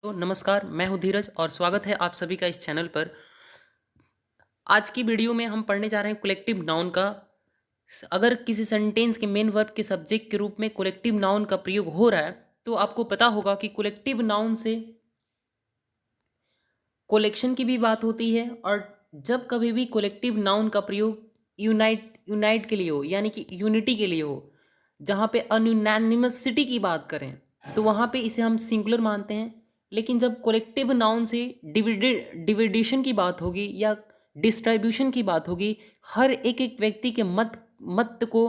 तो नमस्कार, मैं हूँ धीरज और स्वागत है आप सभी का इस चैनल पर। आज की वीडियो में हम पढ़ने जा रहे हैं कलेक्टिव नाउन का। अगर किसी सेंटेंस के मेन वर्ब के सब्जेक्ट के रूप में कलेक्टिव नाउन का प्रयोग हो रहा है तो आपको पता होगा कि कलेक्टिव नाउन से कोलेक्शन की भी बात होती है। और जब कभी भी कलेक्टिव नाउन का प्रयोग यूनाइट के लिए हो, यानी कि यूनिटी के लिए हो, जहाँ पे अनयूनानिमसिटी की बात करें तो वहाँ पे इसे हम सिंगुलर मानते हैं। लेकिन जब कलेक्टिव नाउन से डिविडेशन की बात होगी या डिस्ट्रीब्यूशन की बात होगी, हर एक एक व्यक्ति के मत को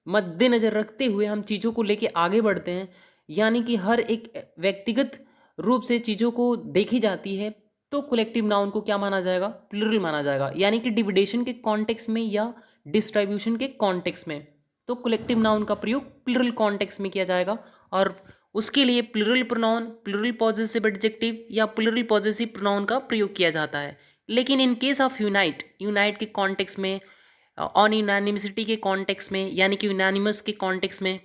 मद्देनज़र रखते हुए हम चीज़ों को लेके आगे बढ़ते हैं, यानी कि हर एक व्यक्तिगत रूप से चीज़ों को देखी जाती है, तो कलेक्टिव नाउन को क्या माना जाएगा? प्लूरल माना जाएगा, यानी कि डिविडेशन के कॉन्टेक्स्ट में या डिस्ट्रीब्यूशन के कॉन्टेक्स्ट में। तो कलेक्टिव नाउन का प्रयोग प्लूरल कॉन्टेक्स्ट में किया जाएगा और उसके लिए plural pronoun, plural possessive adjective या प्लूरल पॉजेसिव प्रोनाउन का प्रयोग किया जाता है। लेकिन इन केस ऑफ यूनाइट के कॉन्टेक्स्ट में, ऑन यूनानिमिसिटी के कॉन्टेक्स्ट में, यानी कि यूनानिमस के कॉन्टेक्स्ट में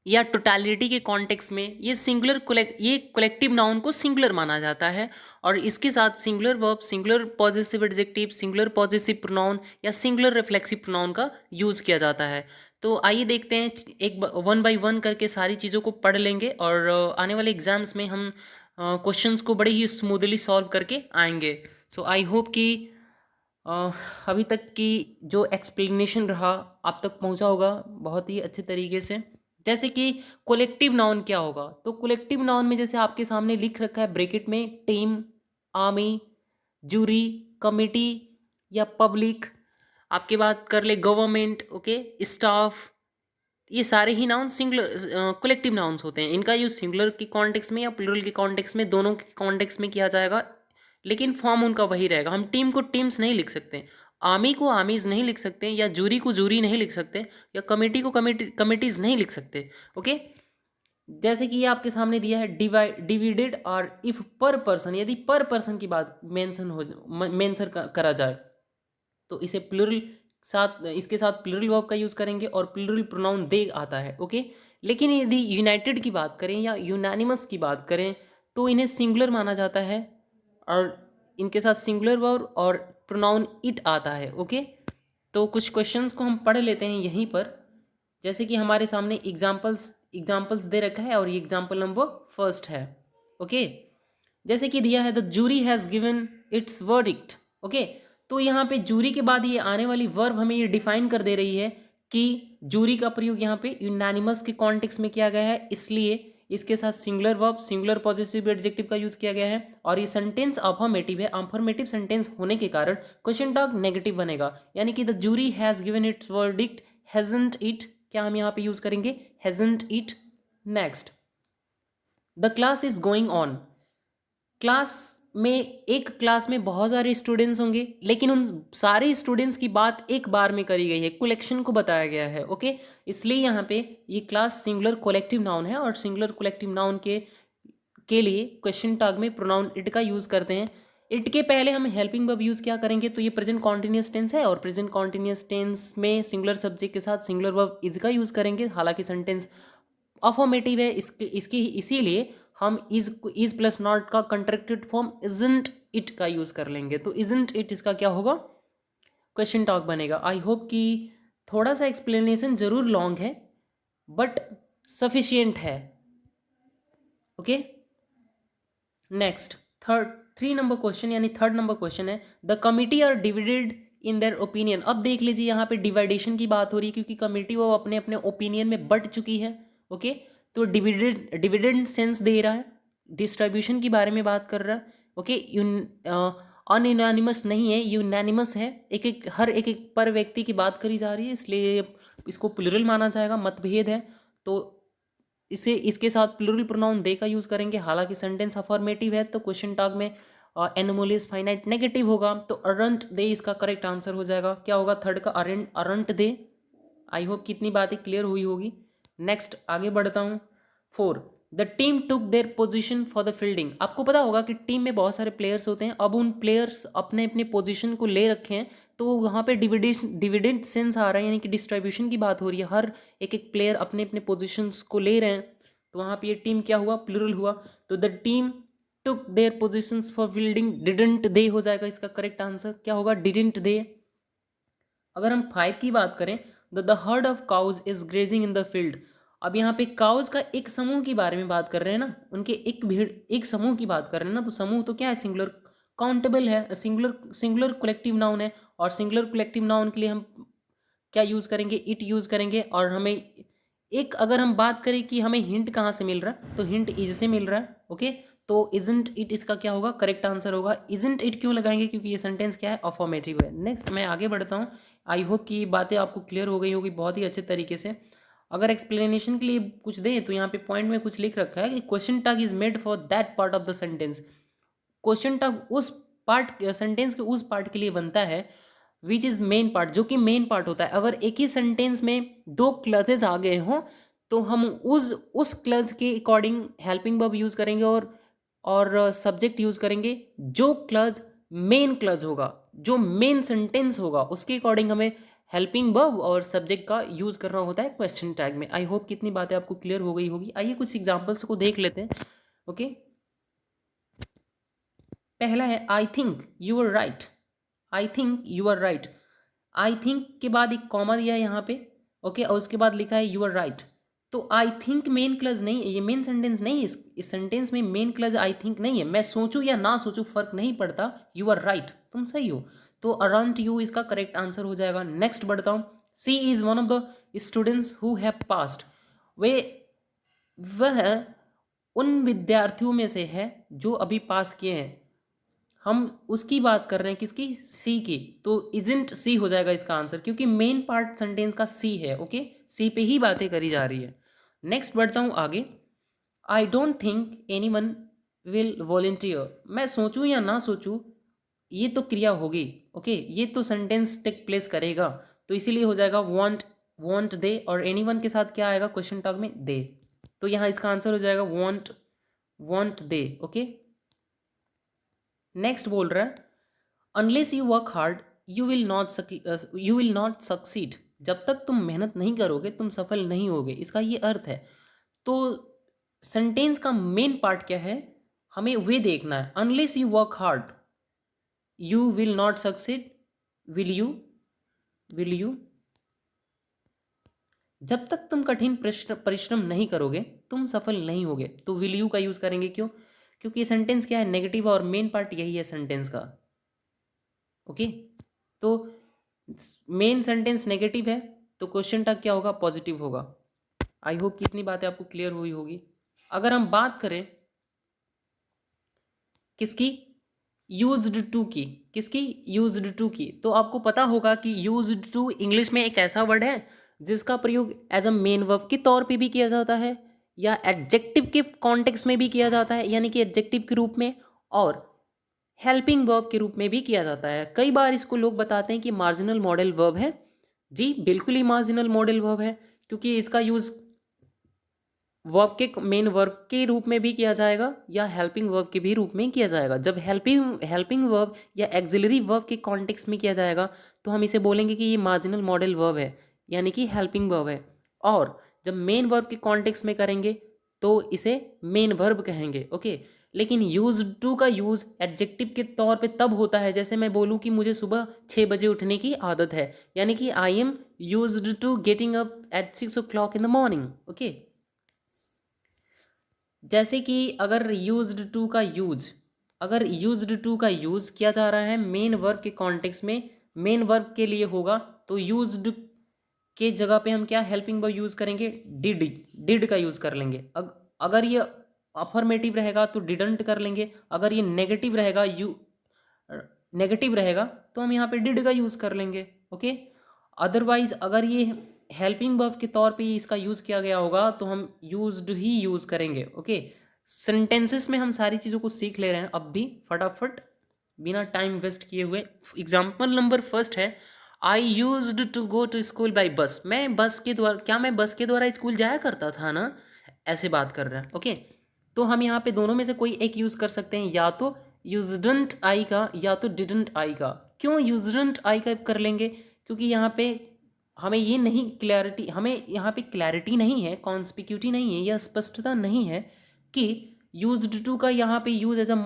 या टोटालिटी के कॉन्टेक्स्ट में, ये कलेक्टिव नाउन को सिंगुलर माना जाता है। और इसके साथ singular verb, singular possessive adjective, singular possessive pronoun या सिंगुलर रिफ्लेक्सिव प्रोनाउन का यूज़ किया जाता है। तो आइए देखते हैं, एक वन बाय वन करके सारी चीज़ों को पढ़ लेंगे और आने वाले एग्जाम्स में हम क्वेश्चंस को बड़े ही स्मूथली सॉल्व करके आएंगे। सो आई होप कि अ, अभी तक की जो एक्सप्लेनेशन रहा आप तक पहुंचा होगा बहुत ही अच्छे तरीके से। जैसे कि कोलेक्टिव नाउन क्या होगा, तो कोलेक्टिव नाउन में जैसे आपके सामने लिख रखा है ब्रैकेट में, टीम, आर्मी, जूरी, कमिटी या पब्लिक, आपके बात कर ले गवर्नमेंट, ओके, स्टाफ, ये सारे ही नाउन सिंगुलर कलेक्टिव नाउन्स होते हैं। इनका यूज सिंगुलर के कॉन्टेक्स्ट में या प्लूरल के कॉन्टेक्स्ट में, दोनों के कॉन्टेक्स्ट में किया जाएगा, लेकिन फॉर्म उनका वही रहेगा। हम टीम को टीम्स नहीं लिख सकते, आर्मी को आर्मीज नहीं लिख सकते, या जूरी को जूरी नहीं लिख सकते, या कमेटी को कमिटीज नहीं लिख सकते। ओके, जैसे कि ये आपके सामने दिया है डिवाइडेड, और इफ पर पर्सन, यदि पर पर्सन की बात मेंशन करा जाए तो इसे प्लूरल साथ, इसके साथ प्लूरल वर्ब का यूज़ करेंगे और प्लूरल प्रोनाउन दे आता है। ओके, लेकिन यदि यूनाइटेड की बात करें या यूनानिमस की बात करें तो इन्हें सिंगुलर माना जाता है और इनके साथ सिंगुलर वर्ब और प्रोनाउन इट आता है। ओके, तो कुछ क्वेश्चंस को हम पढ़ लेते हैं यहीं पर। जैसे कि हमारे सामने एग्जाम्पल्स दे रखा है और ये एग्जाम्पल नंबर फर्स्ट है। ओके, जैसे कि दिया है the jury has given its verdict. Okay, तो यहाँ पे जूरी के बाद ये आने वाली वर्ब हमें ये डिफाइन कर दे रही है कि जूरी का प्रयोग यहाँ पे यूनानिमस के कॉन्टेक्स्ट में किया गया है, इसलिए इसके साथ singular verb, singular positive adjective का यूज किया गया है और ये सेंटेंस अफर्मेटिव है। अफर्मेटिव सेंटेंस होने के कारण क्वेश्चन टॉक नेगेटिव बनेगा, यानी कि the jury has given its verdict hasn't it, क्या हम यहाँ पे यूज करेंगे? Hasn't it. Next, the class is going on. Class में, एक क्लास में बहुत सारे स्टूडेंट्स होंगे, लेकिन उन सारे स्टूडेंट्स की बात एक बार में करी गई है, कलेक्शन को बताया गया है। ओके, इसलिए यहाँ पे ये क्लास सिंगुलर कलेक्टिव नाउन है और सिंगुलर कलेक्टिव नाउन के लिए क्वेश्चन टैग में प्रोनाउन इट का यूज़ करते हैं। इट के पहले हम हेल्पिंग वर्ब यूज़ क्या करेंगे, तो ये प्रेजेंट कॉन्टिन्यूस टेंस है और प्रेजेंट कॉन्टिन्यूस टेंस में सिंगुलर सब्जेक्ट के साथ सिंगुलर वर्ब इज का यूज़ करेंगे। हालांकि सेंटेंस अफर्मेटिव है, इसकी इसीलिए हम इज प्लस नॉट का कंट्रैक्टेड फॉर्म इजंट इट का यूज़ कर लेंगे। तो इजंट इट इसका क्या होगा? क्वेश्चन टॉक बनेगा। आई होप कि थोड़ा सा एक्सप्लेनेशन जरूर लॉन्ग है बट सफिशियंट है। Okay, next, three number question यानी थर्ड नंबर क्वेश्चन है the committee are divided in their opinion. अब देख लीजिए यहाँ पे डिवाइडेशन की बात हो रही है क्योंकि कमिटी वो अपने अपने ओपिनियन में बट चुकी है। ओके, तो डिविडेंड सेंस दे रहा है, डिस्ट्रीब्यूशन के बारे में बात कर रहा है। ओके, अनयूनानिमस नहीं है, यूनानिमस है, हर एक एक पर व्यक्ति की बात करी जा रही है, इसलिए इसको प्लूरल माना जाएगा। मतभेद है तो इसके साथ प्लूरल प्रोनाउन दे का यूज़ करेंगे। हालांकि सेंटेंस अफर्मेटिव है तो क्वेश्चन टॉक में एनोमोलियस फाइनाइट नेगेटिव होगा, तो अरंट दे इसका करेक्ट आंसर हो जाएगा। क्या होगा? थर्ड का अरंट दे। आई होप कितनी बातें क्लियर हुई होगी। नेक्स्ट आगे बढ़ता हूँ। 4, the team took their position for the fielding. आपको पता होगा कि टीम में बहुत सारे प्लेयर्स होते हैं, अब उन प्लेयर्स अपने अपने पोजीशन को ले रखे हैं, तो वहाँ पे डिविडेंड सेंस आ रहा है, यानी कि डिस्ट्रीब्यूशन की बात हो रही है, हर एक एक प्लेयर अपने अपने पोजीशंस को ले रहे हैं, तो वहाँ पे ये टीम क्या हुआ? प्लूरल हुआ। तो the team took there positions for building, didn't they हो जाएगा इसका करेक्ट आंसर। क्या होगा? Didn't they. अगर हम 5 की बात करें, the heard of cows is grazing in the field. अब यहाँ पे काउज का एक समूह के बारे में बात कर रहे हैं ना, उनके एक भीड़, एक समूह की बात कर रहे हैं ना, तो समूह तो क्या है? सिंगुलर काउंटेबल है, सिंगुलर कलेक्टिव नाउन है। और सिंगुलर कलेक्टिव नाउन के लिए हम क्या यूज़ करेंगे? इट यूज़ करेंगे। और हमें एक, अगर हम बात करें कि हमें हिंट कहाँ से मिल रहा है, तो हिंट इज से मिल रहा है। ओके, तो इजंट इट इसका क्या होगा? करेक्ट आंसर होगा। इजंट इट क्यों लगाएंगे? क्योंकि ये सेंटेंस क्या है? अफर्मेटिव है। नेक्स्ट मैं आगे बढ़ता हूँ। आई होप कि बातें आपको क्लियर हो गई होगी बहुत ही अच्छे तरीके से। अगर एक्सप्लेनेशन के लिए कुछ दें तो यहाँ पे पॉइंट में कुछ लिख रखा है कि question tag is made for that part of the sentence. Question tag उस पार्ट, सेंटेंस के उस पार्ट के लिए बनता है विच इज मेन पार्ट, जो कि मेन पार्ट होता है। अगर एक ही सेंटेंस में 2 क्लजेस आ गए हों तो हम उस क्लज के अकॉर्डिंग हेल्पिंग वर्ब यूज करेंगे और सब्जेक्ट यूज करेंगे। जो क्लज मेन क्लज होगा, जो मेन सेंटेंस होगा, उसके अकॉर्डिंग हमें हेल्पिंग वर्ब और सब्जेक्ट का यूज करना होता है क्वेश्चन टैग में। आई होप कितनी बातें आपको क्लियर हो गई होगी। आइए कुछ एग्जांपल्स को देख लेते हैं। ओके, पहला है I think you are right. I think you are right. I think के बाद एक कॉमा दिया है यहाँ पे। ओके, और उसके बाद लिखा है यू आर राइट। तो आई थिंक मेन क्लज नहीं है, ये मेन सेंटेंस नहीं है। इस सेंटेंस में मेन क्लज आई थिंक नहीं है। मैं सोचूं या ना सोचूं फर्क नहीं पड़ता, यू आर राइट, तुम सही हो। तो अराउंड यू इसका करेक्ट आंसर हो जाएगा। नेक्स्ट बढ़ता हूं। She is one of the students who have passed. वे, वह उन विद्यार्थियों में से है जो अभी पास किए हैं। हम उसकी बात कर रहे हैं, किसकी? सी की। तो इजेंट सी हो जाएगा इसका आंसर, क्योंकि मेन पार्ट सेंटेंस का सी है। ओके, सी पे ही बातें करी जा रही है। नेक्स्ट बढ़ता हूं आगे। I don't think any one will volunteer. मैं सोचूं या ना सोचूं, ये तो क्रिया होगी। ओके, ये तो सेंटेंस टेक प्लेस करेगा, तो इसीलिए हो जाएगा वॉन्ट, वॉन्ट दे। और एनी वन के साथ क्या आएगा क्वेश्चन टैग में? दे। तो यहाँ इसका आंसर हो जाएगा want, want they. Okay, next बोल रहा है unless you work hard you will not succeed. जब तक तुम मेहनत नहीं करोगे तुम सफल नहीं होगे, इसका ये अर्थ है। तो सेंटेंस का मेन पार्ट क्या है, हमें वे देखना है। Unless you work hard you will not succeed. Will you, will you, जब तक तुम कठिन परिश्रम नहीं करोगे तुम सफल नहीं होगे। तो विल यू का यूज करेंगे। क्यों? क्योंकि ये सेंटेंस क्या है? नेगेटिव, और मेन पार्ट यही है सेंटेंस का। ओके, तो मेन सेंटेंस नेगेटिव है तो क्वेश्चन टैग क्या होगा? पॉजिटिव होगा। आई होप कितनी बातें आपको क्लियर हुई होगी। अगर हम बात करें किसकी? यूज्ड टू की। किसकी? यूज्ड टू की। तो आपको पता होगा कि यूज्ड टू इंग्लिश में एक ऐसा वर्ड है जिसका प्रयोग एज अ मेन वर्ब के तौर पे भी किया जाता है, या एडजेक्टिव के कॉन्टेक्स्ट में भी किया जाता है, यानी कि एडजेक्टिव के रूप में, और हेल्पिंग वर्ब के रूप में भी किया जाता है। कई बार इसको लोग बताते हैं कि मार्जिनल मॉडल वर्ब है। जी बिल्कुल ही मार्जिनल मॉडल वर्ब है, क्योंकि इसका यूज वर्ब के, मेन वर्ब के रूप में भी किया जाएगा या हेल्पिंग वर्ब के भी रूप में किया जाएगा। जब हेल्पिंग वर्ब या एक्सिलरी वर्ब के कॉन्टेक्स्ट में किया जाएगा तो हम इसे बोलेंगे कि ये मार्जिनल मॉडल वर्ब है, यानी कि हेल्पिंग वर्ब है। और जब मेन वर्ब के कॉन्टेक्स्ट में करेंगे तो इसे मेन वर्ब कहेंगे। ओके, लेकिन यूज टू का यूज एडजेक्टिव के तौर पे तब होता है जैसे मैं बोलूँ कि मुझे सुबह 6 बजे उठने की आदत है, यानी कि I am used to getting up at 6 o'clock in the morning. Okay, जैसे कि अगर यूज्ड टू का यूज, अगर यूज्ड टू का यूज किया जा रहा है मेन वर्ब के कॉन्टेक्स्ट में, मेन वर्ब के लिए होगा, तो यूज्ड के जगह पे हम क्या हेल्पिंग वर्ब यूज करेंगे? डिड का यूज कर लेंगे। अगर ये अफर्मेटिव रहेगा तो डिडंट कर लेंगे। अगर ये नेगेटिव रहेगा, नेगेटिव रहेगा तो हम यहाँ पे डिड का यूज कर लेंगे। ओके, अदरवाइज अगर ये हेल्पिंग वर्ब के तौर पे इसका यूज किया गया होगा तो हम यूज्ड ही यूज करेंगे। ओके, सेंटेंसेस में हम सारी चीज़ों को सीख ले रहे हैं अब भी फटाफट, बिना टाइम वेस्ट किए हुए। एग्जाम्पल नंबर फर्स्ट है I used to go to school by bus. मैं बस के द्वारा, क्या मैं बस के द्वारा स्कूल जाया करता था ना, ऐसे बात कर रहे हैं। ओके, तो हम यहाँ पे दोनों में से कोई एक यूज कर सकते हैं, या तो यूज्डंट आई का या तो डिडंट आई का। क्यों यूज्डंट आई का कर लेंगे? क्योंकि यहाँ पे हमें ये नहीं क्लैरिटी, हमें यहाँ पे क्लैरिटी नहीं है, कॉन्स्पिक्यूटी नहीं है या स्पष्टता नहीं है कि यूज्ड टू का यहाँ पे use as a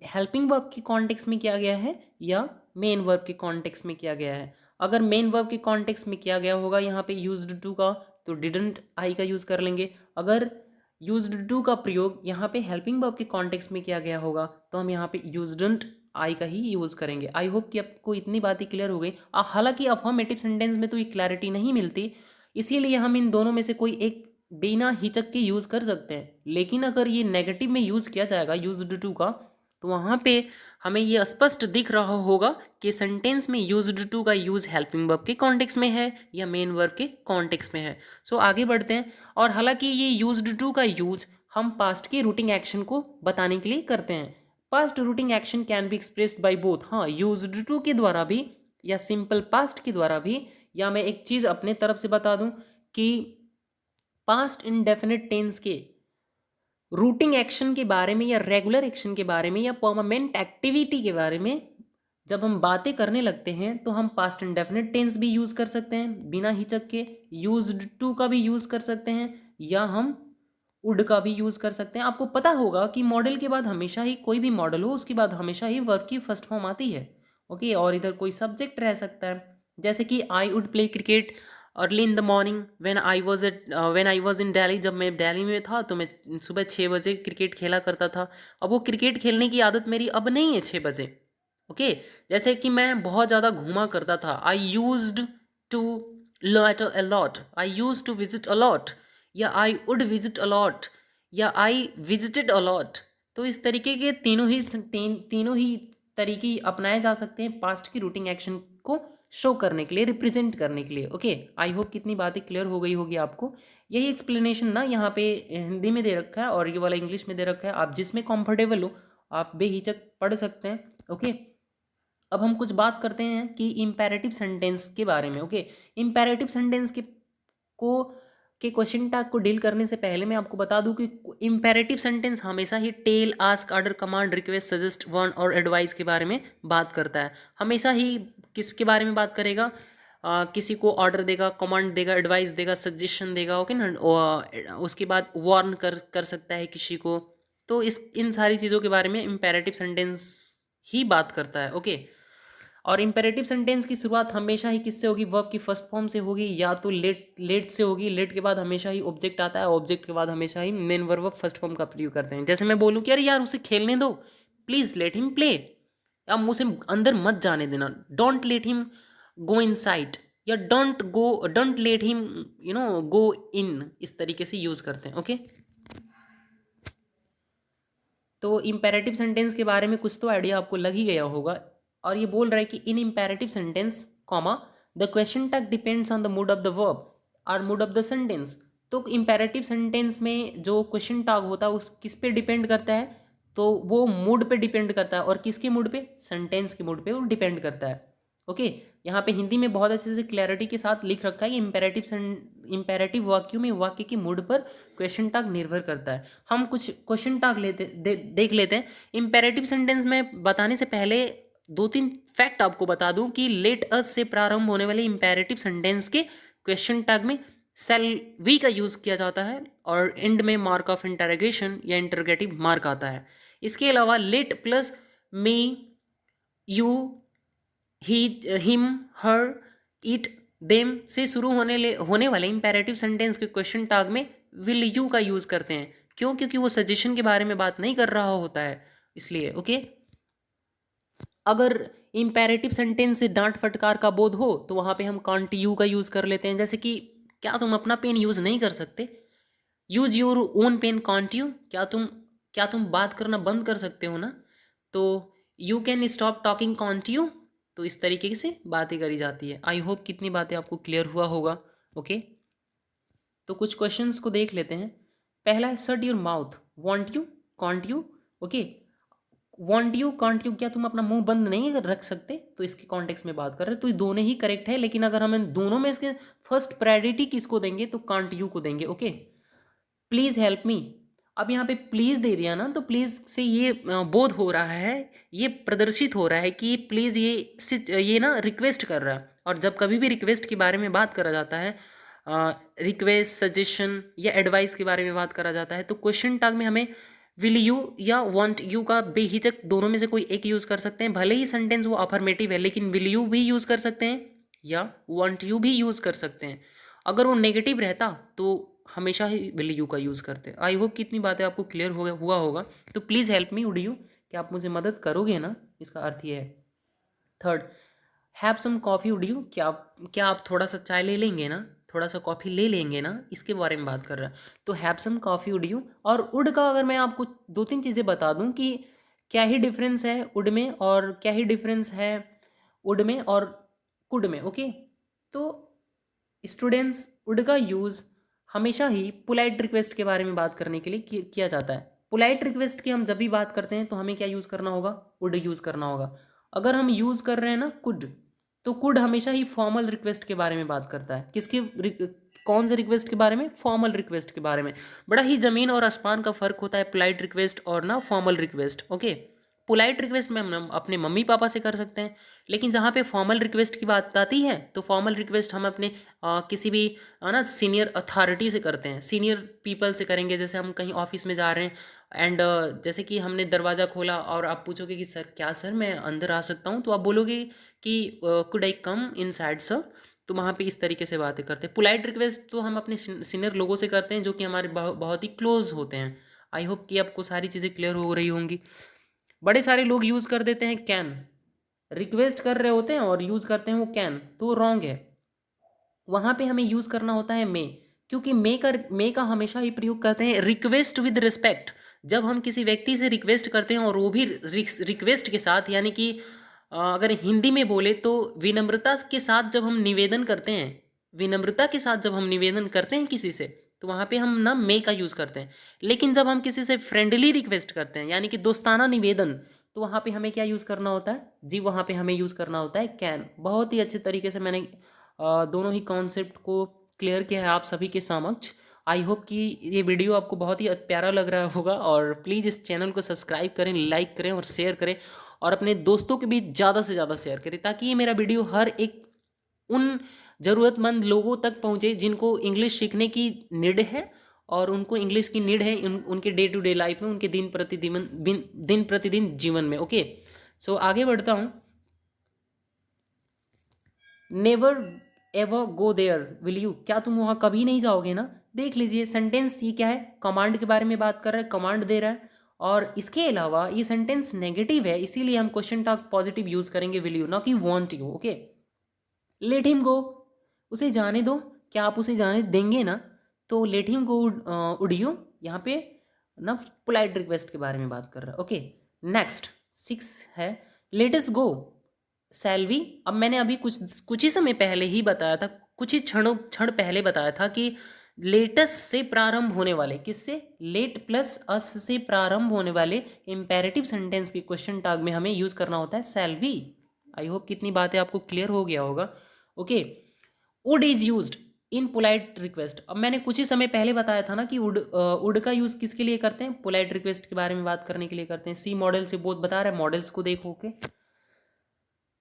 helping verb के कॉन्टेक्स्ट में किया गया है या मेन वर्ब के कॉन्टेक्स्ट में किया गया है। अगर मेन वर्ब के कॉन्टेक्स्ट में किया गया होगा यहाँ पे यूज्ड टू का, तो डिडंट आई का यूज़ कर लेंगे। अगर यूज्ड टू का प्रयोग यहाँ पे हेल्पिंग वर्ब के कॉन्टेक्स्ट में किया गया होगा तो हम यहाँ पे यूज्डंट आई का ही यूज़ करेंगे। आई होप कि आपको इतनी बातें क्लियर हो गई। हालांकि अफर्मेटिव सेंटेंस में तो ये क्लैरिटी नहीं मिलती, इसीलिए हम इन दोनों में से कोई एक बिना हिचक के यूज़ कर सकते हैं। लेकिन अगर ये नेगेटिव में यूज़ किया जाएगा यूज्ड टू का, तो वहाँ पे हमें ये स्पष्ट दिख रहा होगा कि सेंटेंस में यूज्ड टू का यूज़ हेल्पिंग वर्ब के कॉन्टेक्स्ट में है या मेन वर्ब के कॉन्टेक्स्ट में है। सो आगे बढ़ते हैं। और हालांकि ये यूज्ड टू का यूज हम पास्ट के रूटिंग एक्शन को बताने के लिए करते हैं। Past routing action can be expressed by both, हाँ यूज्ड टू के द्वारा भी या सिंपल पास्ट के द्वारा भी। या मैं एक चीज़ अपने तरफ से बता दूं कि पास्ट इंडेफिनिट टेंस के रूटिंग एक्शन के बारे में या रेगुलर एक्शन के बारे में या परमानेंट एक्टिविटी के बारे में जब हम बातें करने लगते हैं तो हम पास्ट इंडेफिनिट टेंस भी यूज़ कर सकते हैं बिना हिचक के, यूज्ड टू का भी यूज़ कर सकते हैं या हम वुड का भी यूज़ कर सकते हैं। आपको पता होगा कि मॉडल के बाद हमेशा ही, कोई भी मॉडल हो उसके बाद हमेशा ही वर्ब की फर्स्ट फॉर्म आती है। ओके, और इधर कोई सब्जेक्ट रह सकता है, जैसे कि I would play cricket early in the morning when I was in Delhi. जब मैं दिल्ली में था तो मैं सुबह 6 बजे क्रिकेट खेला करता था। अब वो क्रिकेट खेलने की आदत मेरी अब नहीं है 6 बजे। ओके, जैसे कि मैं बहुत ज़्यादा घूमा करता था, I used to loiter a lot, I used to visit a lot, या I would visit a lot, या आई विजिटेड अ लॉट। तो इस तरीके के तीनों ही तरीके अपनाए जा सकते हैं पास्ट की रूटिंग एक्शन को शो करने के लिए, रिप्रेजेंट करने के लिए। ओके, आई होप कितनी बातें क्लियर हो गई होगी आपको। यही एक्सप्लेनेशन ना यहाँ पे हिंदी में दे रखा है और ये वाला इंग्लिश में दे रखा है। आप जिसमें कंफर्टेबल हो आप बेहिचक पढ़ सकते हैं। ओके, अब हम कुछ बात करते हैं कि इम्पेरेटिव सेंटेंस के बारे में। ओके, इम्पेरेटिव सेंटेंस के क्वेश्चन टैग को डील करने से पहले मैं आपको बता दूं कि इम्पेरेटिव सेंटेंस हमेशा ही tell, ask, order, command, request, suggest, warn और एडवाइस के बारे में बात करता है। हमेशा ही किसके बारे में बात करेगा? किसी को ऑर्डर देगा, कमांड देगा, एडवाइस देगा, सजेशन देगा। ओके ना, उसके बाद वार्न कर सकता है किसी को। तो इन सारी चीज़ों के बारे में इम्पेरेटिव सेंटेंस ही बात करता है। ओके, और इम्पेरेटिव सेंटेंस की शुरुआत हमेशा ही किससे होगी? वर्ब की फर्स्ट फॉर्म से होगी, या तो लेट से होगी। लेट के बाद हमेशा ही ऑब्जेक्ट आता है, ऑब्जेक्ट के बाद हमेशा ही मेन वर्ब फर्स्ट फॉर्म का प्रयोग करते हैं। जैसे मैं बोलूँ कि अरे यार उसे खेलने दो, प्लीज लेट हिम प्ले, या उसे अंदर मत जाने देना, don't let him go in side, या डोंट लेट हिम गो इन, इस तरीके से यूज करते हैं। ओके, तो इम्पेरेटिव सेंटेंस के बारे में कुछ तो आइडिया आपको लग ही गया होगा। और ये बोल रहा है कि in imperative sentence comma the question tag depends on the mood of the verb और मूड ऑफ द सेंटेंस। तो इम्पेरेटिव सेंटेंस में जो क्वेश्चन टैग होता है उस किस पे डिपेंड करता है? तो वो मूड पे डिपेंड करता है। और किसके मूड पे? सेंटेंस के मूड पे वो डिपेंड करता है। ओके, यहाँ पे हिंदी में बहुत अच्छे से क्लैरिटी के साथ लिख रखा है कि इम्पेरेटिव वाक्यों में वाक्य के मूड पर क्वेश्चन टैग निर्भर करता है। हम कुछ क्वेश्चन टैग देख लेते हैं। इम्पेरेटिव सेंटेंस में बताने से पहले 2-3 फैक्ट आपको बता दूं कि लेट अस से प्रारंभ होने वाले इम्पेरेटिव सेंटेंस के क्वेश्चन टैग में सेल वी का यूज़ किया जाता है और एंड में मार्क ऑफ इंटरोगेशन या इंटरोगेटिव मार्क आता है। इसके अलावा late plus me, you, he, him, her, it, them से शुरू होने वाले इम्पेरेटिव सेंटेंस के क्वेश्चन टैग में विल यू का यूज़ करते हैं। क्यों? क्योंकि वो सजेशन के बारे में बात नहीं कर रहा होता है, इसलिए। ओके, अगर इम्पेरेटिव सेंटेंस से डांट फटकार का बोध हो तो वहाँ पे हम कांट यू का यूज़ कर लेते हैं। जैसे कि क्या तुम अपना पेन यूज़ नहीं कर सकते? Use your own pen can't you, क्या तुम बात करना बंद कर सकते हो ना? तो you can stop talking can't you. तो इस तरीके से बातें करी जाती है। आई होप कितनी बातें आपको क्लियर हुआ होगा। ओके, तो कुछ क्वेश्चंस को देख लेते हैं। पहला है shut your mouth, want you, can't you. Okay, want you, can't you, क्या तुम अपना मुंह बंद नहीं रख सकते? तो इसके कॉन्टेक्स्ट में बात कर रहे हैं, तो ये दोनों ही करेक्ट है। लेकिन अगर हम इन दोनों में इसके फर्स्ट प्रायोरिटी किसको देंगे? तो कांट यू को देंगे। ओके, प्लीज हेल्प मी, अब यहाँ पे प्लीज दे दिया ना, तो प्लीज से ये बोध हो रहा है, ये प्रदर्शित हो रहा है कि प्लीज ये ना रिक्वेस्ट कर रहा है। और जब कभी भी रिक्वेस्ट के बारे में बात करा जाता है रिक्वेस्ट, सजेशन या एडवाइस के बारे में बात करा जाता है। तो क्वेश्चन टैग में हमें विल यू या वांट यू का बेहिचक दोनों में से कोई एक यूज़ कर सकते हैं। भले ही सेंटेंस वो अफर्मेटिव है, लेकिन विल यू भी यूज़ कर सकते हैं या वांट यू भी यूज़ कर सकते हैं। अगर वो नेगेटिव रहता तो हमेशा ही विल यू का यूज़ करते। आई होप कि इतनी बातें आपको क्लियर हुआ होगा। तो please help me would you, कि आप मुझे मदद करोगे ना, इसका अर्थ ये है। Third, have some coffee would you, क्या आप थोड़ा सा चाय ले लेंगे ना, थोड़ा सा कॉफ़ी ले लेंगे ना, इसके बारे में बात कर रहा है। तो have some coffee would you. और वुड का अगर मैं आपको दो तीन चीज़ें बता दूं कि क्या ही डिफरेंस है वुड में और क्या ही डिफरेंस है वुड में और कुड में। ओके, तो स्टूडेंट्स, वुड का यूज़ हमेशा ही पोलाइट रिक्वेस्ट के बारे में बात करने के लिए किया जाता है। पोलाइट रिक्वेस्ट की हम जब भी बात करते हैं तो हमें क्या यूज़ करना होगा, वुड यूज़ करना होगा। अगर हम यूज़ कर रहे हैं ना कुड, तो कुड हमेशा ही फॉर्मल रिक्वेस्ट के बारे में बात करता है। कौन से रिक्वेस्ट के बारे में, फॉर्मल रिक्वेस्ट के बारे में। बड़ा ही ज़मीन और आसमान का फ़र्क होता है पोलाइट रिक्वेस्ट और ना formal request. Okay, polite request में हम अपने मम्मी पापा से कर सकते हैं, लेकिन जहाँ पे फॉर्मल रिक्वेस्ट की बात आती है तो फॉर्मल रिक्वेस्ट हम अपने किसी भी ना सीनियर अथॉरिटी से करते हैं, सीनियर पीपल से करेंगे। जैसे हम कहीं ऑफिस में जा रहे हैं एंड जैसे कि हमने दरवाज़ा खोला और आप पूछोगे कि सर, क्या सर मैं अंदर आ सकता हूँ, तो आप बोलोगे कि could I come inside sir. तो वहाँ पे इस तरीके से बातें करते हैं। पोलाइट रिक्वेस्ट तो हम अपने सीनियर लोगों से करते हैं जो कि हमारे बहुत ही क्लोज होते हैं। आई होप कि आपको सारी चीज़ें क्लियर हो रही होंगी। बड़े सारे लोग यूज़ कर देते हैं कैन, रिक्वेस्ट कर रहे होते हैं और यूज़ करते हैं वो कैन, तो रॉन्ग है। वहाँ पे हमें यूज़ करना होता है मे, क्योंकि मे का हमेशा ही प्रयोग करते हैं रिक्वेस्ट विद रिस्पेक्ट। जब हम किसी व्यक्ति से रिक्वेस्ट करते हैं और वो भी रिक्वेस्ट के साथ, यानी कि अगर हिंदी में बोले तो विनम्रता के साथ जब हम निवेदन करते हैं, विनम्रता के साथ जब हम निवेदन करते हैं किसी से, तो वहाँ पे हम ना मे का यूज़ करते हैं। लेकिन जब हम किसी से फ्रेंडली रिक्वेस्ट करते हैं, यानी कि दोस्ताना निवेदन, तो वहाँ पे हमें क्या यूज़ करना होता है जी, वहाँ पे हमें यूज़ करना होता है कैन। बहुत ही अच्छे तरीके से मैंने दोनों ही कॉन्सेप्ट को क्लियर किया है आप सभी के समक्ष। आई होप कि ये वीडियो आपको बहुत ही प्यारा लग रहा होगा, और प्लीज़ इस चैनल को सब्सक्राइब करें, लाइक करें और शेयर करें, और अपने दोस्तों के बीच ज़्यादा से ज़्यादा शेयर करें, ताकि ये मेरा वीडियो हर एक उन ज़रूरतमंद लोगों तक पहुँचे जिनको इंग्लिश सीखने की नीड है, और उनको इंग्लिश की नीड है उनके डे टू डे लाइफ में, उनके दिन प्रतिदिन जीवन में। ओके, सो आगे बढ़ता हूँ। Never ever go there will you, क्या तुम वहाँ कभी नहीं जाओगे ना। देख लीजिए सेंटेंस ये क्या है, कमांड के बारे में बात कर रहा है, कमांड दे रहा है, और इसके अलावा ये सेंटेंस नेगेटिव है, इसीलिए हम क्वेश्चन टैग पॉजिटिव यूज करेंगे विल यू, ना कि want you. Okay, let him go, उसे जाने दो, क्या आप उसे जाने देंगे ना। तो let him go would you, यहाँ पे ना पोलाइट रिक्वेस्ट के बारे में बात कर रहा है। ओके, नेक्स्ट 6 है लेट अस गो सैलवी। अब मैंने अभी कुछ ही समय पहले ही बताया था, कुछ ही क्षण पहले बताया था कि लेटस से प्रारंभ होने वाले, किससे, लेट प्लस अस से प्रारंभ होने वाले इंपेरेटिव सेंटेंस के क्वेश्चन टैग में हमें यूज करना होता है सैलवी। आई होप कितनी बातें आपको क्लियर हो गया होगा। Okay, would is used in polite request. अब मैंने कुछ ही समय पहले बताया था ना कि वुड का यूज किसके लिए करते हैं, पोलाइट रिक्वेस्ट के बारे में बात करने के लिए करते हैं। सी मॉडल से बहुत बता रहा है, मॉडल्स को देखो। ओके,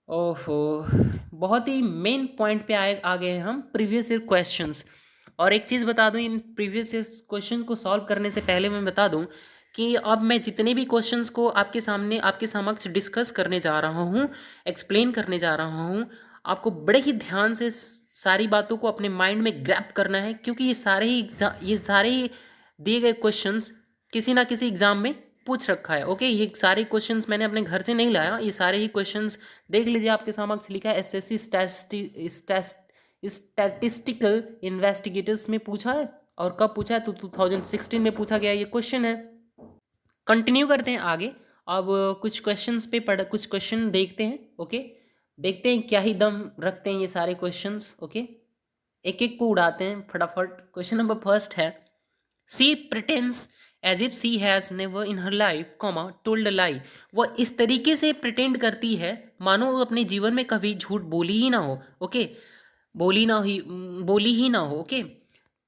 ओहो, बहुत ही मेन पॉइंट पे आ गए हैं हम, प्रीवियस ईयर क्वेश्चंस। और एक चीज़ बता दूं, इन प्रीवियस ईयर क्वेश्चन को सॉल्व करने से पहले मैं बता दूं कि अब मैं जितने भी क्वेश्चंस को आपके सामने आपके समक्ष डिस्कस करने जा रहा हूं, एक्सप्लेन करने जा रहा हूं, आपको बड़े ही ध्यान से सारी बातों को अपने माइंड में ग्रैप करना है, क्योंकि ये सारे ही दिए गए क्वेश्चंस किसी ना किसी एग्जाम में पूछ रखा है। ओके, ये सारे क्वेश्चंस मैंने अपने घर से नहीं लाया, ये सारे ही क्वेश्चंस देख लीजिए, आपके समक्ष लिखा है एसएससी स्टैटिस्टिकल इन्वेस्टिगेटर्स में पूछा है। और कब पूछा है, तो 2016 में पूछा गया ये क्वेश्चन है। कंटिन्यू करते हैं आगे। अब कुछ क्वेश्चन देखते हैं। ओके, देखते हैं क्या ही दम रखते हैं ये सारे क्वेश्चंस। ओके, एक एक को उड़ाते हैं फटाफट। क्वेश्चन नंबर फर्स्ट है, she pretends as if she has never in her life comma told a lie. वह इस तरीके से प्रिटेंड करती है मानो वो अपने जीवन में कभी झूठ बोली ही ना हो। ओके, बोली ही ना हो। ओके,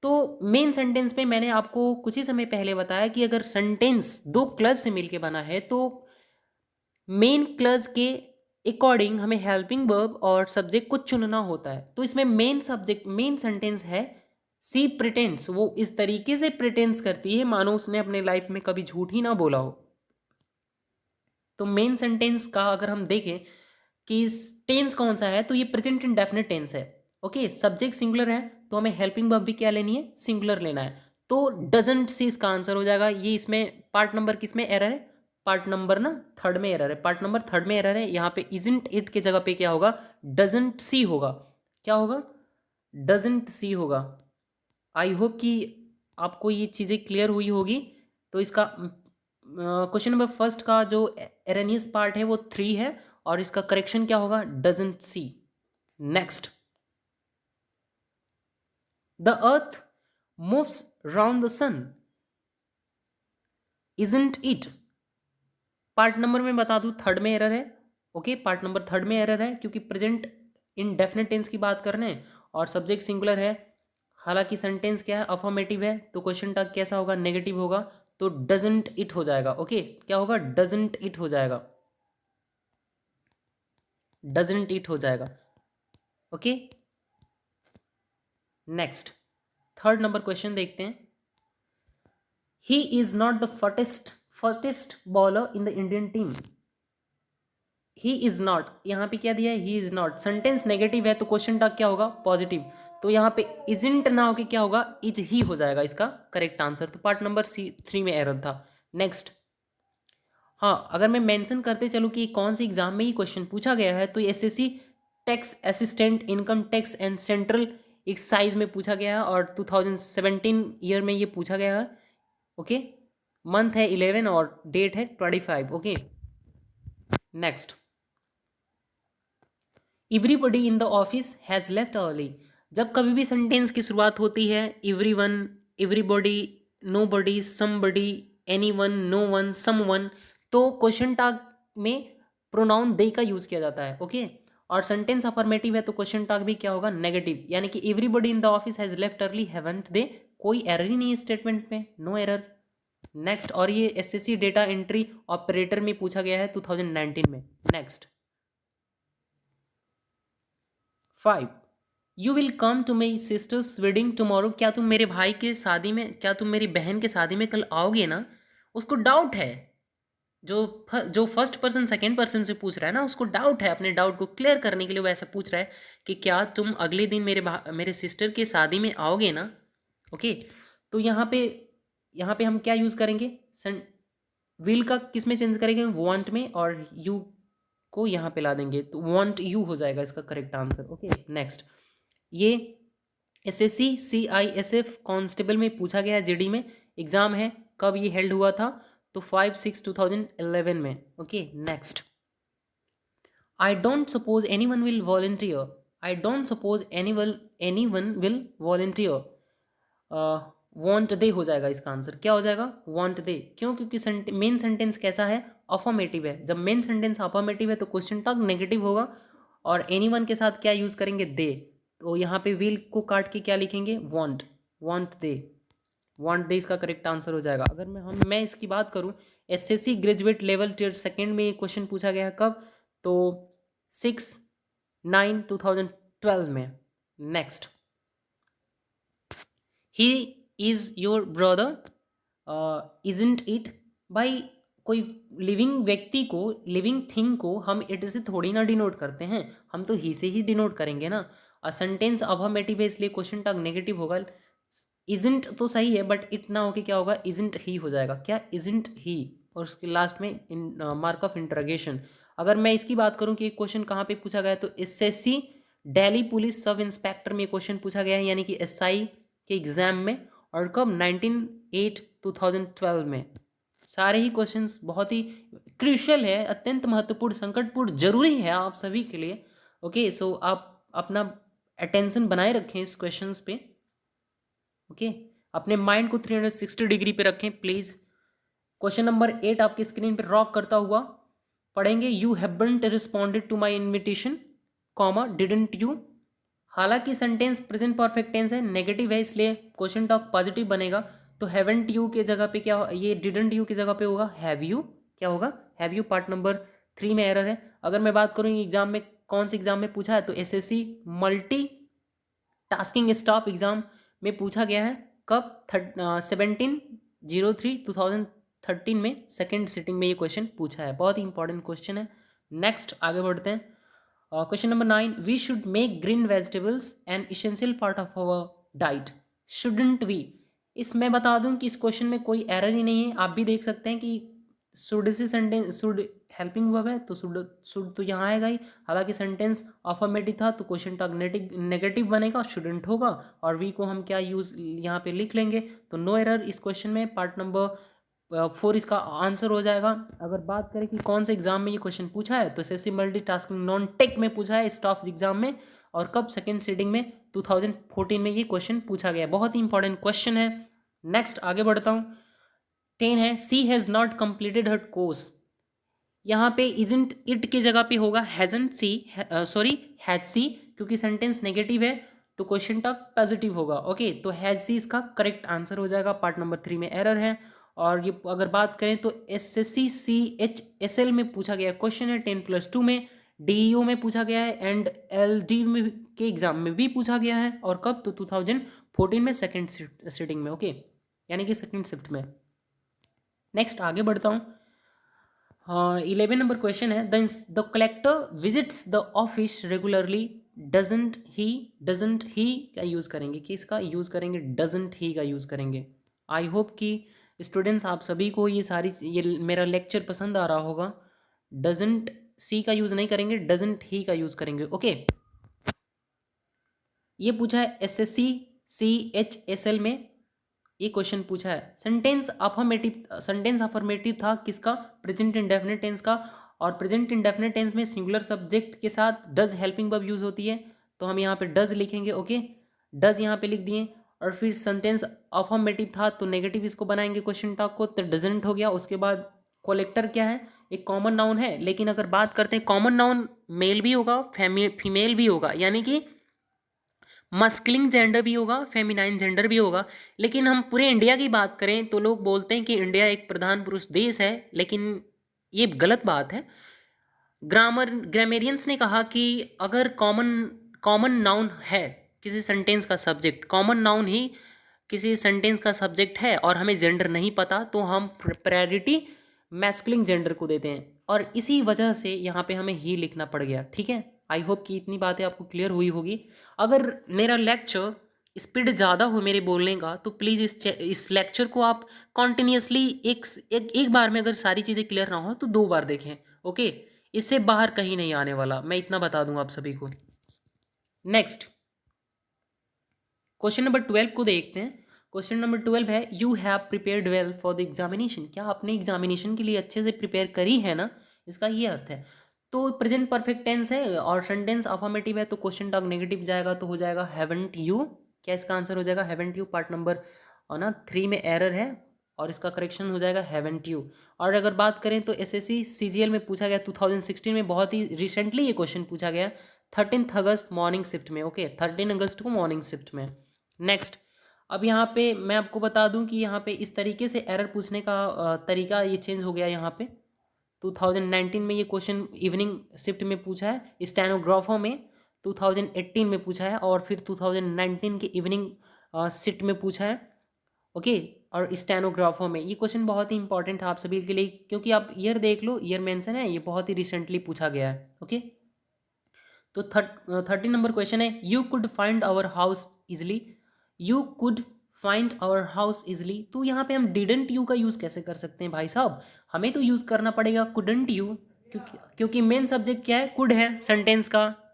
तो मेन सेंटेंस में मैंने आपको कुछ ही समय पहले बताया कि अगर सेंटेंस दो क्लज से मिलके बना है तो मेन क्लज के अकॉर्डिंग हमें हेल्पिंग वर्ब और सब्जेक्ट को चुनना होता है। तो इसमें मेन सेंटेंस है सी प्रिटेंस, वो इस तरीके से प्रिटेंस करती है मानो उसने अपने लाइफ में कभी झूठ ही ना बोला हो। तो मेन सेंटेंस का अगर हम देखें कि टेंस कौन सा है, तो ये प्रेजेंट इंडेफिनिट टेंस है। ओके, सब्जेक्ट सिंगुलर है तो हमें हेल्पिंग वर्ब भी क्या लेनी है, सिंगुलर लेना है। तो डजंट सी इसका आंसर हो जाएगा। ये इसमें पार्ट नंबर किसमें एरर है, पार्ट नंबर ना थर्ड में एरर है, पार्ट नंबर थर्ड में एरर है। यहाँ पे इजंट इट के जगह पे क्या होगा, डजंट सी होगा। क्या होगा, डजंट सी होगा। आई होप कि आपको ये चीज़ें क्लियर हुई होगी। तो इसका क्वेश्चन नंबर फर्स्ट का जो एरेनियस पार्ट है वो 3 है और इसका करेक्शन क्या होगा, doesn't see. Next, the earth moves round the sun, isn't it. Part number में बता दूं थर्ड में एरर है। ओके, पार्ट नंबर थर्ड में एरर है क्योंकि प्रेजेंट इंडेफिनिट टेंस की बात कर रहे हैं और सब्जेक्ट सिंगुलर है। हालांकि सेंटेंस क्या है, अफर्मेटिव है, तो क्वेश्चन टैग कैसा होगा, नेगेटिव होगा। तो डजंट इट हो जाएगा। ओके, क्या होगा, डजंट इट हो जाएगा, डजंट इट हो जाएगा। Okay, next third number question देखते हैं। He is not the fastest bowler in the Indian team. He is not, यहाँ पे क्या दिया है, he is not. Sentence negative है तो क्वेश्चन टैग क्या होगा, पॉजिटिव। तो यहाँ पे इजंट ना होके क्या होगा, इज ही हो जाएगा इसका करेक्ट आंसर। तो पार्ट नंबर सी 3 में एरर था। नेक्स्ट, हाँ अगर मैं मेंशन करते चलूँ कि कौन सी एग्जाम में ये क्वेश्चन पूछा गया है, तो SSC tax assistant income tax and central excise में पूछा गया है और 2017 ईयर में ये पूछा गया है। ओके, मंथ है 11 और डेट है 25। Okay, next, everybody in the office has left early. जब कभी भी सेंटेंस की शुरुआत होती है everyone, everybody, nobody, somebody, anyone, no one, someone, तो क्वेश्चन टैग में प्रोनाउन दे का यूज किया जाता है। ओके, और सेंटेंस अफर्मेटिव है तो क्वेश्चन टैग भी क्या होगा, नेगेटिव। यानी कि everybody in the office has left early, haven't they, कोई एरर ही नहीं है स्टेटमेंट में, नो एरर। नेक्स्ट, और ये एसएससी डेटा एंट्री ऑपरेटर में पूछा गया है 2019 में। Next, 5, you will come to my sister's wedding tomorrow. क्या तुम मेरे भाई के शादी में, क्या तुम मेरी बहन के शादी में कल आओगे ना। उसको डाउट है, जो फर्स्ट पर्सन सेकंड पर्सन से पूछ रहा है ना, उसको डाउट है। अपने डाउट को क्लियर करने के लिए वो ऐसा पूछ रहा है कि क्या तुम अगले दिन मेरे सिस्टर के शादी में आओगे ना। ओके, तो यहाँ पे हम क्या यूज़ करेंगे, विल का किस में चेंज करेंगे, वांट में, और यू को यहाँ पे ला देंगे तो वांट यू हो जाएगा इसका करेक्ट आंसर। ओके, नेक्स्ट, ये एसएससी सीआईएसएफ कांस्टेबल में पूछा गया, जीडी में एग्जाम है। कब ये हेल्ड हुआ था, तो 5/6/2011 में। Okay, next, I don't suppose anyone will volunteer. I don't suppose anyone will volunteer, want they हो जाएगा इसका आंसर। क्या हो जाएगा, वांट दे। क्यों, क्योंकि मेन सेंटेंस कैसा है, अफर्मेटिव है। जब मेन सेंटेंस अफर्मेटिव है तो क्वेश्चन टैग नेगेटिव होगा और एनीवन के साथ क्या यूज करेंगे, दे। तो यहाँ पे विल को काट के क्या लिखेंगे, want, want they, want they इसका करेक्ट आंसर हो जाएगा। अगर मैं इसकी बात करूँ, SSC graduate level tier second में क्वेश्चन पूछा गया कब, तो 6/9/2012 में। Next, he is your brother, isn't it. भाई कोई लिविंग व्यक्ति को, लिविंग थिंग को हम इट से थोड़ी ना डिनोट करते हैं, हम तो ही से ही डिनोट करेंगे ना। सेंटेंस अफर्मेटिव है इसलिए क्वेश्चन टैग नेगेटिव होगा। इजंट तो सही है बट इट ना होके क्या होगा, इजंट ही हो जाएगा। क्या, इजंट ही, और उसके लास्ट में मार्क ऑफ इंटरोगेशन। अगर मैं इसकी बात करूं कि क्वेश्चन कहाँ पे पूछा गया है, तो SSC Delhi police sub inspector में क्वेश्चन पूछा गया है, यानी कि एसआई के एग्जाम में। और कब, 19/8/2012 में। सारे ही क्वेश्चंस बहुत ही क्रूशियल है, अत्यंत महत्वपूर्ण, संकटपूर्ण, जरूरी है आप सभी के लिए। ओके, सो आप अपना अटेंशन बनाए रखें इस क्वेश्चंस पे। ओके, अपने माइंड को 360 डिग्री पे रखें प्लीज। क्वेश्चन नंबर 8 आपकी स्क्रीन पे रॉक करता हुआ पढ़ेंगे। You haven't responded to my invitation, comma, didn't you. हालांकि सेंटेंस प्रेजेंट परफेक्ट टेंस है, नेगेटिव है, इसलिए क्वेश्चन टॉक पॉजिटिव बनेगा। तो हैवंट यू के जगह पे क्या, ये डिडंट यू की जगह पे होगा हैव यू। क्या होगा, हैव यू। पार्ट नंबर 3 में एरर है। अगर मैं बात करूँ एग्जाम में कौन से एग्जाम में पूछा है, तो SSC multi tasking staff exam में पूछा गया है। कब? 17/03/2013 में सेकेंड सिटिंग में ये क्वेश्चन पूछा है। बहुत ही इंपॉर्टेंट क्वेश्चन है। नेक्स्ट आगे बढ़ते हैं। Question number 9, we should make green vegetables an essential part of our diet, shouldn't we. इसमें बता दूं कि इस क्वेश्चन में कोई एरर ही नहीं है। आप भी देख सकते हैं कि should say sentence, should helping verb है तो शुड तो यहाँ आएगा ही। हालांकि सेंटेंस अफर्मेटिव था तो क्वेश्चन टॉक नेगेटिव बनेगा, शुडंट होगा, और वी को हम क्या यूज यहाँ पे लिख लेंगे। तो नो एरर इस क्वेश्चन में। पार्ट नंबर 4 इसका आंसर हो जाएगा। अगर बात करें कि कौन से एग्जाम में ये क्वेश्चन पूछा है तो एसएससी मल्टीटास्किंग नॉन टेक में पूछा है, स्टाफ एग्जाम में। और कब? सेकेंड सीटिंग में 2014 में ये क्वेश्चन पूछा गया। बहुत ही इंपॉर्टेंट क्वेश्चन है। नेक्स्ट आगे बढ़ता हूँ। 10 है, she has not completed her course. यहाँ पे इजंट इट की जगह पे होगा hasn't she, sorry has she, क्योंकि सेंटेंस नेगेटिव है तो क्वेश्चन तक पॉजिटिव होगा। ओके, तो हैज सी इसका करेक्ट आंसर हो जाएगा। पार्ट नंबर 3 में एरर है। और ये अगर बात करें तो एसएससी CHSL में पूछा गया क्वेश्चन है 10+2 में, DEO में पूछा गया है, एंड LD में के एग्जाम में भी पूछा गया है। और कब? तो 2014 में सेकेंड सिटिंग में। ओके, यानी कि सेकेंड शिफ्ट में। नेक्स्ट आगे बढ़ता हूँ। 11 नंबर क्वेश्चन है, the collector visits the office regularly, doesn't ही का यूज करेंगे, किसका यूज करेंगे? डजंट ही का यूज करेंगे। आई होप कि स्टूडेंट्स आप सभी को ये मेरा लेक्चर पसंद आ रहा होगा। डजंट सी का यूज नहीं करेंगे, डजंट ही का यूज करेंगे। ओके, ये पूछा है एसएससी CHSL में, ये क्वेश्चन पूछा है। सेंटेंस अफर्मेटिव था किसका? प्रेजेंट इंडेफिनिट टेंस का। और प्रेजेंट इंडेफिनिट टेंस में सिंगुलर सब्जेक्ट के साथ डज हेल्पिंग वर्ब यूज होती है, तो हम यहाँ पे डज लिखेंगे। ओके, डज यहाँ पे लिख दिए। और फिर सेंटेंस अफर्मेटिव था तो नेगेटिव इसको बनाएंगे क्वेश्चन टॉक को, तो डजंट हो गया। उसके बाद कोलेक्टर क्या है? एक कॉमन नाउन है, लेकिन अगर बात करते हैं कॉमन नाउन मेल भी होगा, फीमेल भी होगा, यानी कि मस्कुलिन जेंडर भी होगा, फेमिनाइन जेंडर भी होगा। लेकिन हम पूरे इंडिया की बात करें तो लोग बोलते हैं कि इंडिया एक प्रधान पुरुष देश है, लेकिन ये गलत बात है। ग्रामेरियंस ने कहा कि अगर कॉमन नाउन है किसी सेंटेंस का सब्जेक्ट, कॉमन नाउन ही किसी सेंटेंस का सब्जेक्ट है और हमें जेंडर नहीं पता, तो हम प्रायोरिटी मैस्कुलिन जेंडर को देते हैं। और इसी वजह से यहाँ पे हमें ही लिखना पड़ गया। ठीक है, आई होप कि इतनी बातें आपको क्लियर हुई होगी। अगर मेरा लेक्चर स्पीड ज़्यादा हो मेरे बोलने का तो प्लीज़ इस लेक्चर को आप कॉन्टिन्यूसली एक बार में, अगर सारी चीज़ें क्लियर ना हो तो 2 बार देखें। ओके, इससे बाहर कहीं नहीं आने वाला, मैं इतना बता दूंगा आप सभी को। नेक्स्ट क्वेश्चन नंबर 12 को देखते हैं। क्वेश्चन नंबर 12 है, you have prepared well for the examination. क्या आपने एग्जामिनेशन के लिए अच्छे से प्रिपेयर करी है ना, इसका ये अर्थ है। तो प्रेजेंट परफेक्ट टेंस है और सेंटेंस अफर्मेटिव है तो क्वेश्चन टॉक नेगेटिव जाएगा, तो हो जाएगा हैवंट यू। क्या इसका आंसर हो जाएगा? Haven't you. पार्ट नंबर 3 में एरर है और इसका करेक्शन हो जाएगा हैवंट यू। और अगर बात करें तो एसएससी CGL में पूछा गया 2016 में, बहुत ही रिसेंटली ये क्वेश्चन पूछा गया 13 अगस्त मॉर्निंग शिफ्ट में। ओके, 13 अगस्त को मॉर्निंग शिफ्ट में। नेक्स्ट, अब यहाँ पे मैं आपको बता दूं कि यहाँ पे इस तरीके से एरर पूछने का तरीका ये चेंज हो गया। यहाँ पे 2019 में ये क्वेश्चन इवनिंग शिफ्ट में पूछा है, स्टेनोग्राफर में 2018 में पूछा है, और फिर 2019 के इवनिंग शिफ्ट में पूछा है। ओके, और स्टेनोग्राफर में ये क्वेश्चन बहुत ही इंपॉर्टेंट है आप सभी के लिए, क्योंकि आप ईयर देख लो, ईयर मेंशन है, ये बहुत ही रिसेंटली पूछा गया है। ओके, तो 13 नंबर क्वेश्चन है, you could find our house easily. You could find our house easily, तो यहाँ पे हम डिडंट यू का यूज़ कैसे कर सकते हैं भाई साहब? हमें तो यूज़ करना पड़ेगा कुडंट यू, क्योंकि मेन सब्जेक्ट क्या है? कुड है सेंटेंस का।